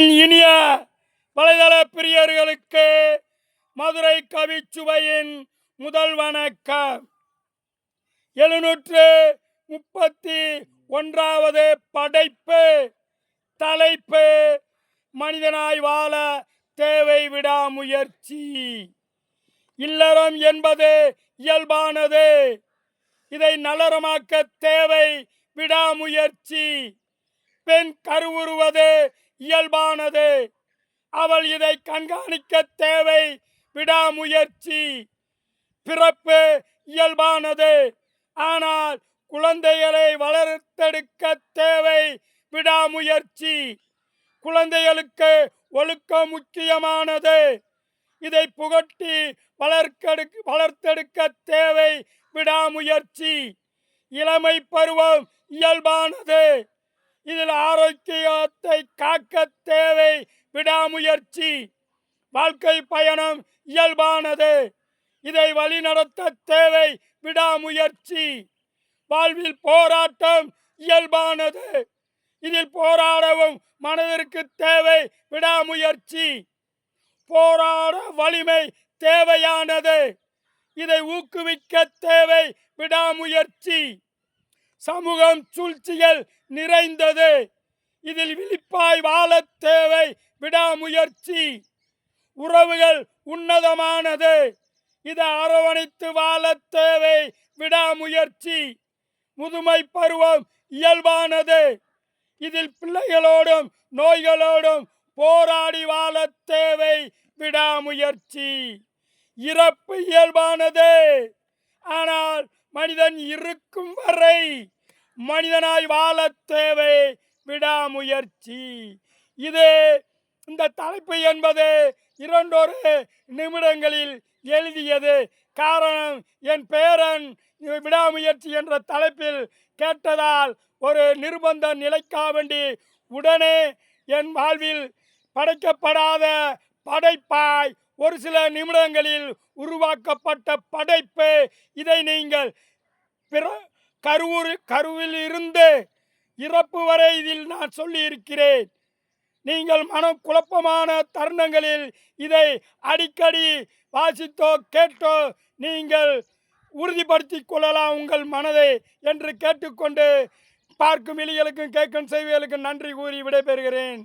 இனிய வலைதள பிரியர்களுக்கு மதுரை கவிச்சுவையின் முதல் வணக்கம். 731வது படைப்பு. தலைப்பு: மனிதனாய் வாழ தேவை விடாமுயற்சி. இல்லறம் என்பது இயல்பானது. இதை நலரமாக்க தேவை விடாமுயற்சி. பெண் கருவுறுவது இயல்பானது. அவள் இதை கண்காணிக்க தேவை விடாமுயற்சி. பிறப்பு இயல்பானது. ஆனால் குழந்தைகளை வளர்த்தெடுக்க தேவை விடாமுயற்சி. குழந்தைகளுக்கு ஒழுக்கம் முக்கியமானது. இதை புகட்டி வளர்த்தெடுக்க தேவை விடாமுயற்சி. இளமை பருவம் இயல்பானது. இதில் ஆரோக்கியத்தை காக்க தேவை விடாமுயற்சி. வாழ்க்கை பயணம் இயல்பானது. இதை வழிநடத்த தேவை விடாமுயற்சி. வாழ்வில் போராட்டம் இயல்பானது. இதில் போராடவும் மனதிற்கு தேவை விடாமுயற்சி. போராட வலிமை தேவையானது. இதை ஊக்குவிக்க தேவை விடாமுயற்சி. சமூகம் சூழ்ச்சிகள் நிறைந்தது. இதில் விழிப்பாய் வாழ தேவை விடாமுயற்சி. உறவுகள் உன்னதமானது. இதை அரவணைத்து வாழ தேவை விடாமுயற்சி. முதுமை பருவம் இயல்பானது. இதில் பிள்ளைகளோடும் நோய்களோடும் போராடி வாழ தேவை விடாமுயற்சி. இறப்பு இயல்பானது. ஆனால் மனிதன் இருக்கும் வரை மனிதனாய் வாழ தேவை விடாமுயற்சி. இந்த தலைப்பு என்பது 2 நிமிடங்களில் எழுதியது. காரணம், என் பேரன் விடாமுயற்சி என்ற தலைப்பில் கேட்டதால் ஒரு நிர்பந்த நிலைக்காவேண்டி உடனே என் வாழ்வில் படைக்கப்படாத படைப்பாய் ஒரு சில நிமிடங்களில் உருவாக்கப்பட்ட படைப்பு. இதை நீங்கள் கருவில் இருந்து இறப்பு வரை இதில் நான் சொல்லி இருக்கிறேன். நீங்கள் மனம் குழப்பமான தருணங்களில் இதை அடிக்கடி வாசித்தோ கேட்டோ நீங்கள் உறுதிப்படுத்திக் கொள்ளலாம் உங்கள் மனதை என்று கேட்டுக்கொண்டு பார்க்கும் இலிகளுக்கும் கேட்கும் செய்திகளுக்கும் நன்றி கூறி விடைபெறுகிறேன்.